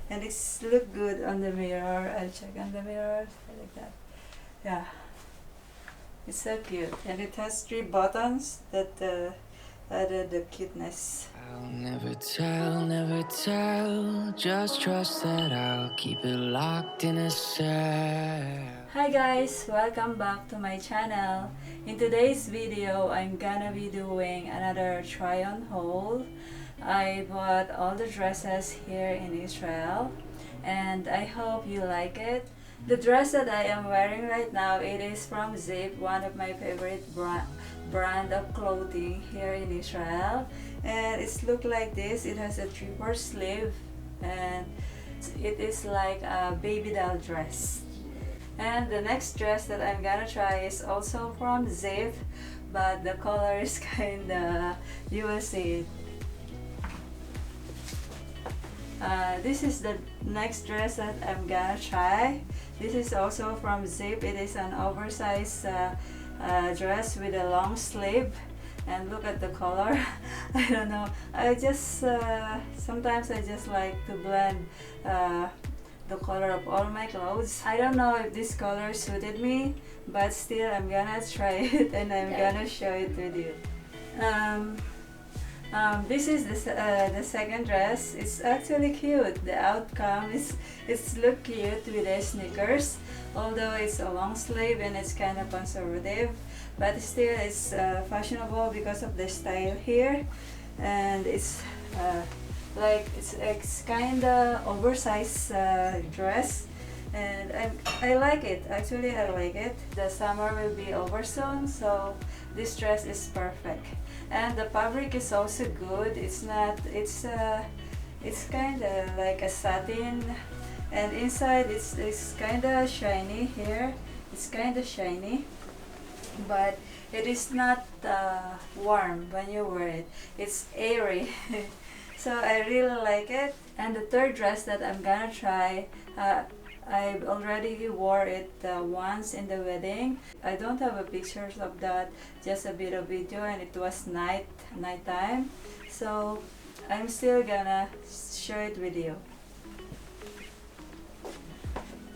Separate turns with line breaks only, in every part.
and it's look good on the mirror. I'll check on the mirror like that. Yeah, it's so cute, and it has 3 buttons that added the cuteness.
I'll never tell, just trust that I'll keep it locked in a cell.
Hi guys, welcome back to my channel. In today's video, I'm gonna be doing another try on haul. I bought all the dresses here in Israel and I hope you like it. The dress that I am wearing right now, it is from Zip, one of my favorite brand of clothing here in Israel, and it's look like this. It has a 3/4 sleeve and it is like a baby doll dress. And the next dress that I'm gonna try is also from Zip, but the color is kinda, you will see it. This is the next dress that I'm gonna try. This is also from Zip. It is an oversized dress with a long sleeve, and look at the color. I don't know, I just sometimes I just like to blend the color of all my clothes. I don't know if this color suited me, but still I'm gonna try it and I'm gonna show it with you. This is the second dress. It's actually cute. The outcome is it's look cute with the sneakers, although it's a long sleeve and it's kind of conservative, but still it's fashionable because of the style here, and it's like it's kind of oversized dress, and I like it. Actually, I like it. The summer will be over soon, so this dress is perfect. And the fabric is also good. It's not, it's kind of like a satin, and inside it's kind of shiny here. It's kind of shiny, but it is not warm when you wear it. It's airy. So I really like it. And the third dress that I'm gonna try, I already wore it once in the wedding. I don't have a pictures of that, just a bit of video, and it was nighttime. So I'm still gonna share it with you.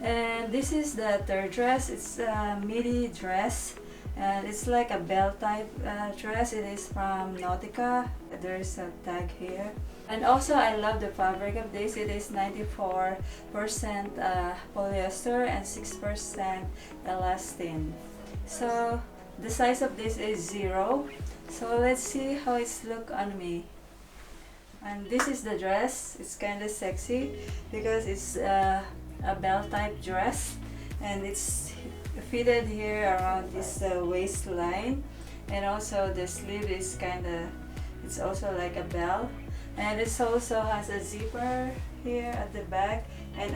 And this is the third dress. It's a midi dress, and it's like a bell type dress. It is from Nautica. There's a tag here. And also I love the fabric of this. It is 94% polyester and 6% elastane. So the size of this is 0. So let's see how it's look on me. And this is the dress. It's kind of sexy because it's a bell type dress, and it's fitted here around this waistline, and also the sleeve is kind of, it's also like a bell, and it also has a zipper here at the back, and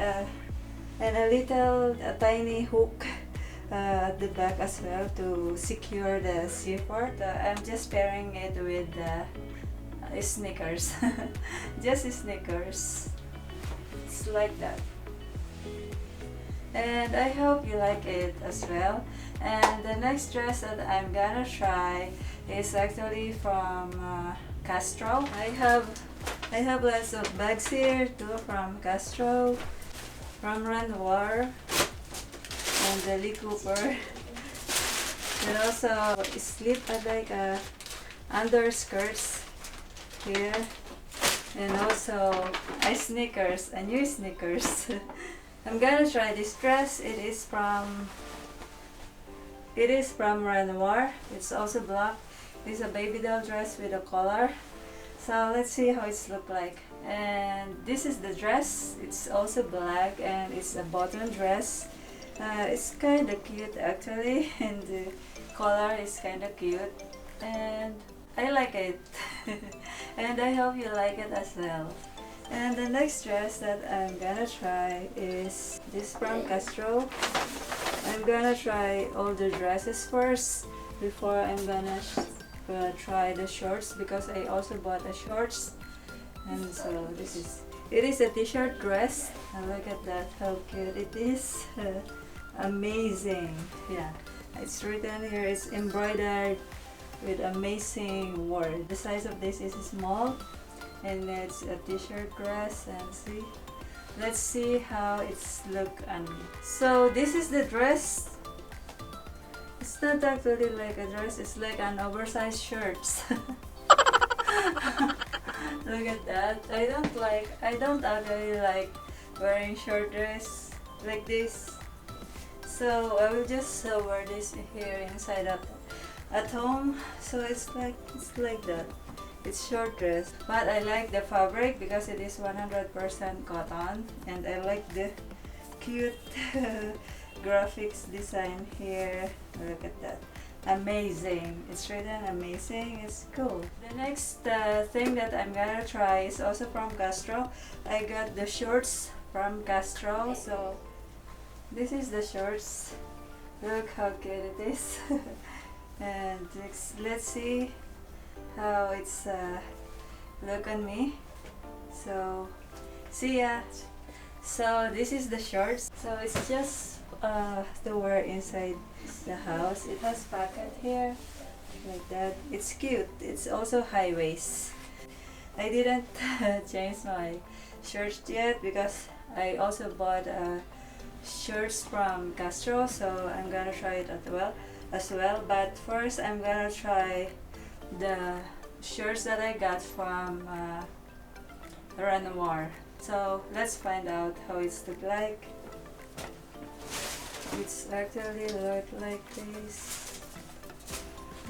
a little tiny hook at the back as well to secure the zipper. I'm just pairing it with sneakers. Just sneakers. It's like that. And I hope you like it as well. And the next dress that I'm gonna try is actually from Castro. I have lots of bags here too from Castro, from Renoir, and the Lee Cooper, and also slip like underskirts here, and also sneakers, a new sneakers. I'm gonna try this dress. It is from Renoir. It's also black. It's a baby doll dress with a collar. So let's see how it's look like. And this is the dress. It's also black, and it's a button dress. It's kind of cute actually, and the collar is kind of cute, and I like it. And I hope you like it as well. And the next dress that I'm gonna try is this from Castro. I'm gonna try all the dresses first before I'm gonna try the shorts, because I also bought a shorts. And so it is a t-shirt dress, and look at that, how cute it is. Amazing. Yeah, it's written here, it's embroidered with amazing word. The size of this is small, and it's a t-shirt dress, and see, let's see how it's look on me. So this is the dress. It's not actually like a dress, it's like an oversized shirt. Look at that. I don't actually like wearing short dress like this. So I will just wear this here inside at home. So it's like that. It's short dress, but I like the fabric because it is 100% cotton, and I like the cute graphics design here. Look at that. Amazing. It's written amazing. It's cool. The next thing that I'm gonna try is also from Castro. I got the shorts from Castro. So this is the shorts. Look how cute it is. And let's see how it's look on me. So see ya. So this is the shorts. So it's just to wear inside the house. It has pocket here like that. It's cute. It's also high waist. I didn't change my shirts yet because I also bought shirts from Castro, so I'm gonna try it as well. But first I'm gonna try the shirts that I got from Renoir. So let's find out how it's look like. It's actually look like this.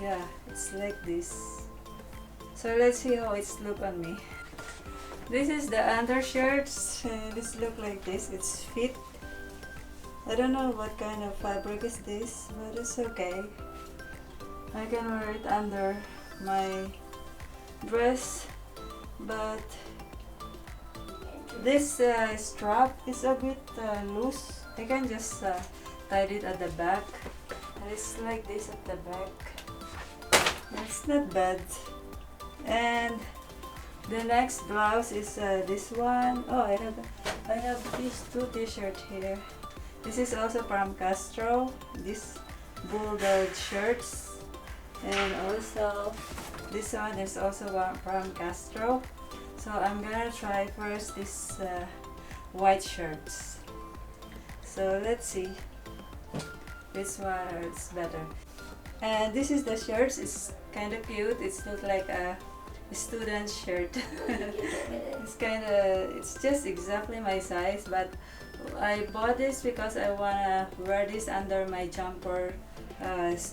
Yeah, it's like this. So let's see how it's look on me. This is the undershirts. This look like this. It's fit. I don't know what kind of fabric is this, but it's okay. I can wear it under my dress, but this strap is a bit loose. I can just tie it at the back, and it's like this at the back. It's not bad. And the next blouse is this one. Oh, I have these two t-shirts here. This is also from Castro. This bulldog shirts. And also this one is also from Castro. So I'm gonna try first this white shirts. So let's see which one is better. And this is the shirts. It's kind of cute. It's look like a student shirt. It's just exactly my size, but I bought this because I wanna wear this under my jumper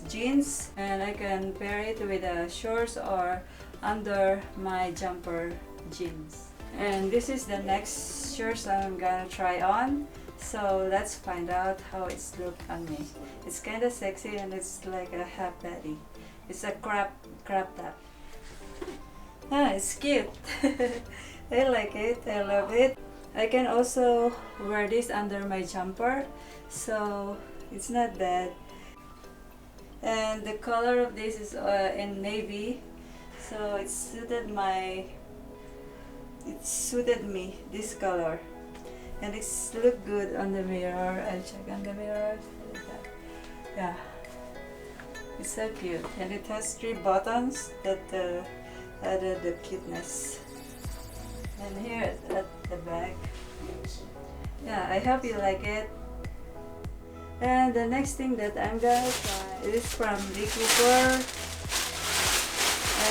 jeans, and I can pair it with shorts or under my jumper jeans. And this is the next shirt I'm gonna try on. So let's find out how it's look on me. It's kind of sexy, and it's like a half body. It's a crop top. Ah, it's cute. I like it. I love it. I can also wear this under my jumper, so it's not bad. And the color of this is in navy, so it suited me, this color, and it's look good on the mirror. I'll check on the mirror. Yeah, it's so cute, and it has 3 buttons that added the cuteness. And here at the back. Yeah, I hope you like it. And the next thing that I'm gonna try is from Lee Cooper,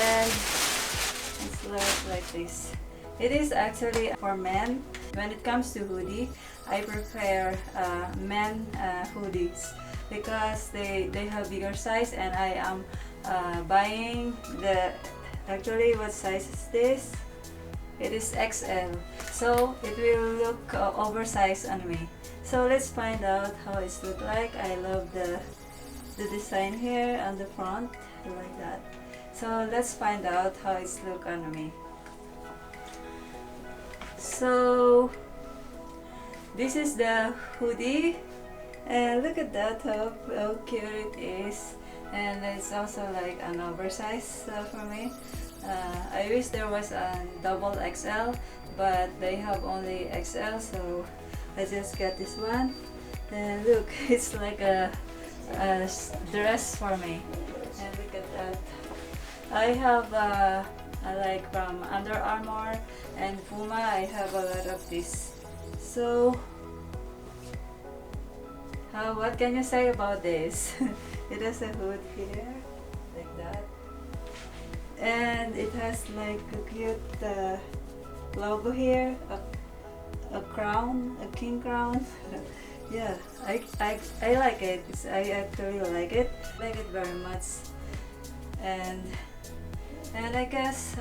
and it's like this. It is actually for men. When it comes to hoodie, I prefer men hoodies because they have bigger size, and I am buying the, actually what size is this? It is XL, so it will look oversized on me. So let's find out how it's look like. I love the design here on the front, like that. So let's find out how it's look on me. So this is the hoodie, and look at that, how cute it is. And it's also like an oversized for me. I wish there was a double XL, but they have only XL, so I just got this one. And look, it's like a dress for me. And look at that. I have I like from Under Armour and Puma. I have a lot of these So what can you say about this? It has a hood here like that, and it has like a cute logo here, a crown, a king crown. Yeah, I like it. I actually like it very much. And I guess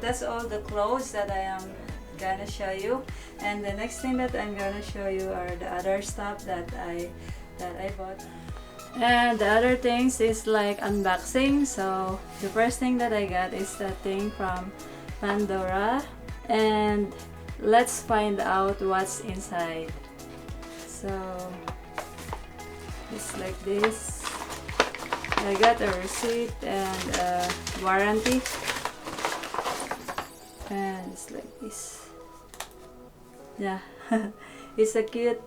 that's all the clothes that I am gonna show you. And the next thing that I'm gonna show you are the other stuff that I bought. And the other things is like unboxing. So the first thing that I got is the thing from Pandora, and let's find out what's inside. So it's like this. I got a receipt and a warranty, and it's like this. Yeah, it's a cute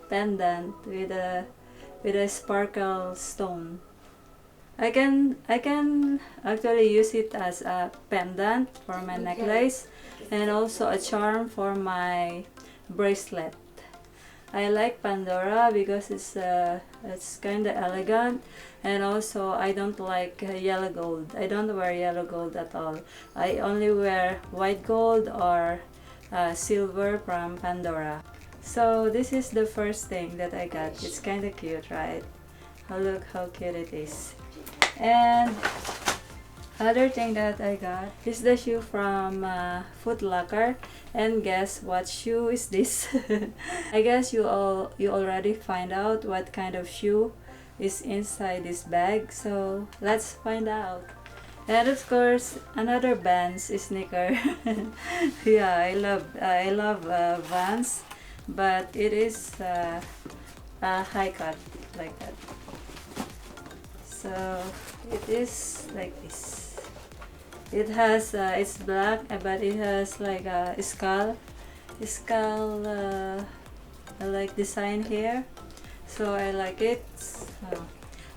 pendant with a sparkle stone. I can actually use it as a pendant for my necklace, and also a charm for my bracelet. I like Pandora because it's kind of elegant, and also I don't like yellow gold. I don't wear yellow gold at all. I only wear white gold or silver from Pandora. So this is the first thing that I got. It's kind of cute, right? Oh, look how cute it is. And other thing that I got is the shoe from Footlocker, and guess what shoe is this? I guess you already find out what kind of shoe is inside this bag, so let's find out. And of course, another Vans sneaker. Yeah, I love Vans, but it is a high cut like that. So it is like this. It has it's black, but it has like a skull like design here. So I like it.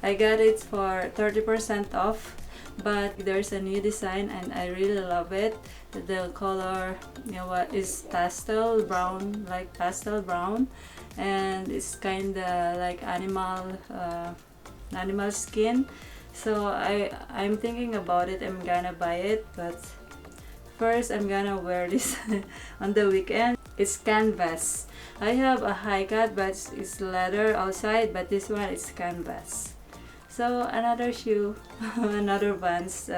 I got it for 30% off, but there's a new design and I really love it. The color, you know what, is pastel brown, like pastel brown, and it's kind of like animal skin. So I'm thinking about it. I'm gonna buy it, but first I'm gonna wear this on the weekend. It's canvas. I have a high cut, but it's leather outside, but this one is canvas. So another shoe, another Vans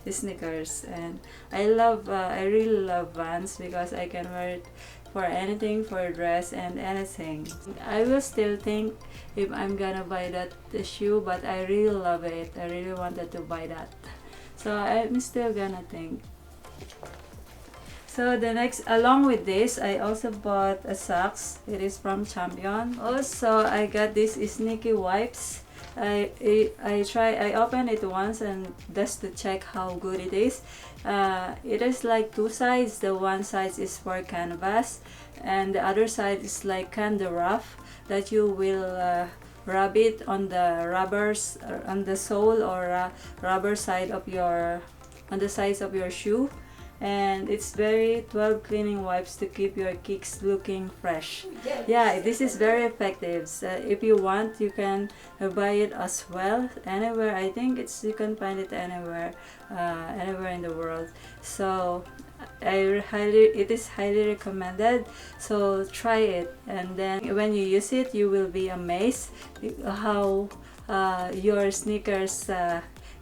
sneakers, and I really love Vans because I can wear it for anything, for a dress and anything. I will still think if I'm gonna buy that shoe, but I really love it. I really wanted to buy that, so I'm still gonna think. So the next, along with this, I also bought a socks. It is from Champion. Also, I got these sneaky wipes. I opened it once and just to check how good it is. It is like two sides. The one side is for canvas, and the other side is like kind of rough, that you will rub it on the rubbers, on the sole or rubber side of your, on the sides of your shoe. And it's very 12 cleaning wipes to keep your kicks looking fresh. Yeah, this is very effective. So if you want, you can buy it as well anywhere. I think you can find it anywhere in the world. So it is highly recommended. So try it, and then when you use it, you will be amazed how your sneakers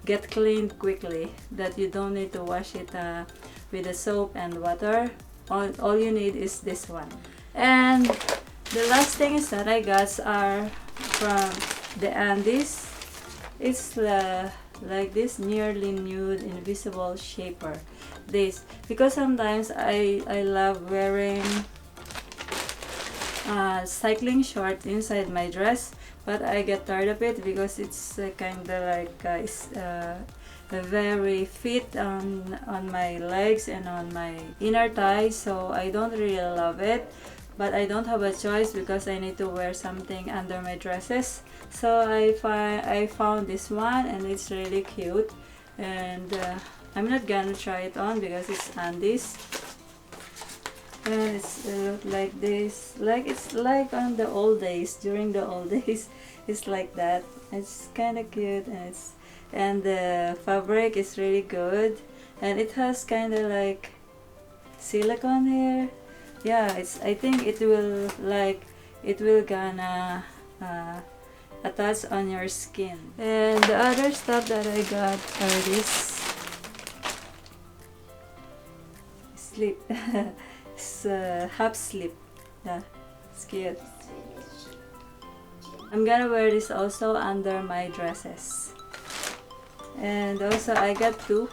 get cleaned quickly, that you don't need to wash it with the soap and water. All you need is this one. And the last things that I got are from the Andes. It's like this nearly nude invisible shaper. This because sometimes I love wearing cycling shorts inside my dress, but I get tired of it because it's kind of like very fit on my legs and on my inner thighs, so I don't really love it. But I don't have a choice because I need to wear something under my dresses. So I found this one, and it's really cute, and I'm not gonna try it on because it's Andes. And it's like this, like it's like on the old days, during the old days. It's like that. It's kind of cute, and the fabric is really good, and it has kind of like silicone here. Yeah, I think it will gonna attach on your skin. And the other stuff that I got are this slip. It's half slip. Yeah, it's cute. I'm gonna wear this also under my dresses. And also I got two.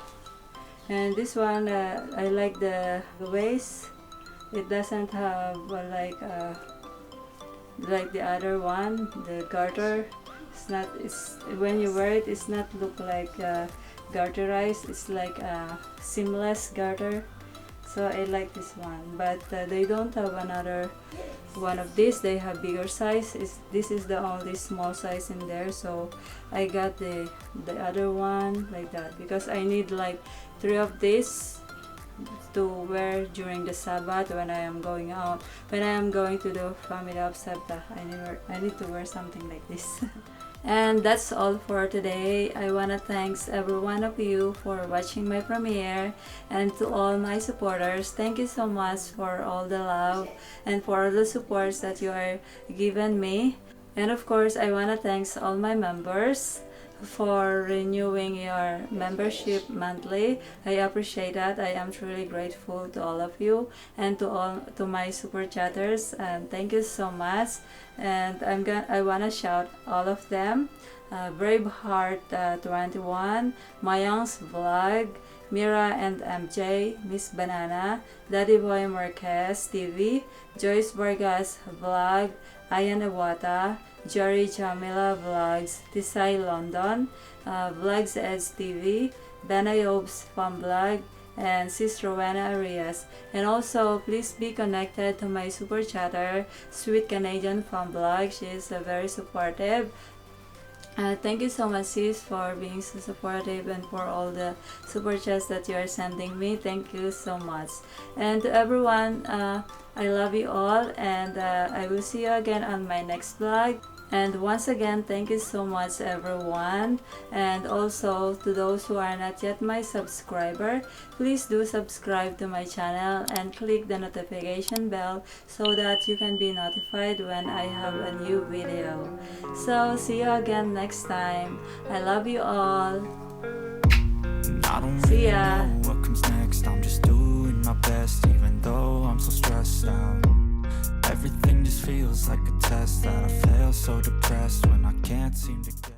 And this one, I like the waist. It doesn't have like the other one, the garter. It's when you wear it, it's not look like garterized. It's like a seamless garter. So I like this one, but they don't have another one of this. They have bigger size. This is the only small size in there, so I got the other one like that because I need like 3 of this to wear during the Sabbath when I am going out. When I am going to the family of Sabbath, I need to wear something like this. And that's all for today. I want to thank every one of you for watching my premiere, and to all my supporters, thank you so much for all the love and for all the supports that you are giving me. And of course, I want to thank all my members for renewing your membership monthly. I appreciate that. I am truly grateful to all of you, and to my super chatters, and thank you so much. And I want to shout all of them: Braveheart 21, Mayang's Vlog, Mira and MJ, Miss Banana, Daddy Boy Marquez TV, Joyce Vargas Vlog, Ayan Awata, Jory Jamila Vlogs, Tisay London, Vlogs Ed's TV, Benayob's Fun Vlog, and Sis Rowena Arias. And also, please be connected to my super chatter, Sweet Canadian Fun Vlog. She is very supportive. Thank you so much, sis, for being so supportive and for all the super chats that you are sending me. Thank you so much. And to everyone, I love you all, and I will see you again on my next vlog. And once again, thank you so much, everyone. And also to those who are not yet my subscriber, please do subscribe to my channel and click the notification bell so that you can be notified when I have a new video. So see you again next time. I love you all.
I don't
See
really
ya.
know what comes next. I'm just doing my best, even though I'm so stressed out. Everything just feels like a test that I fail, so depressed when I can't seem to get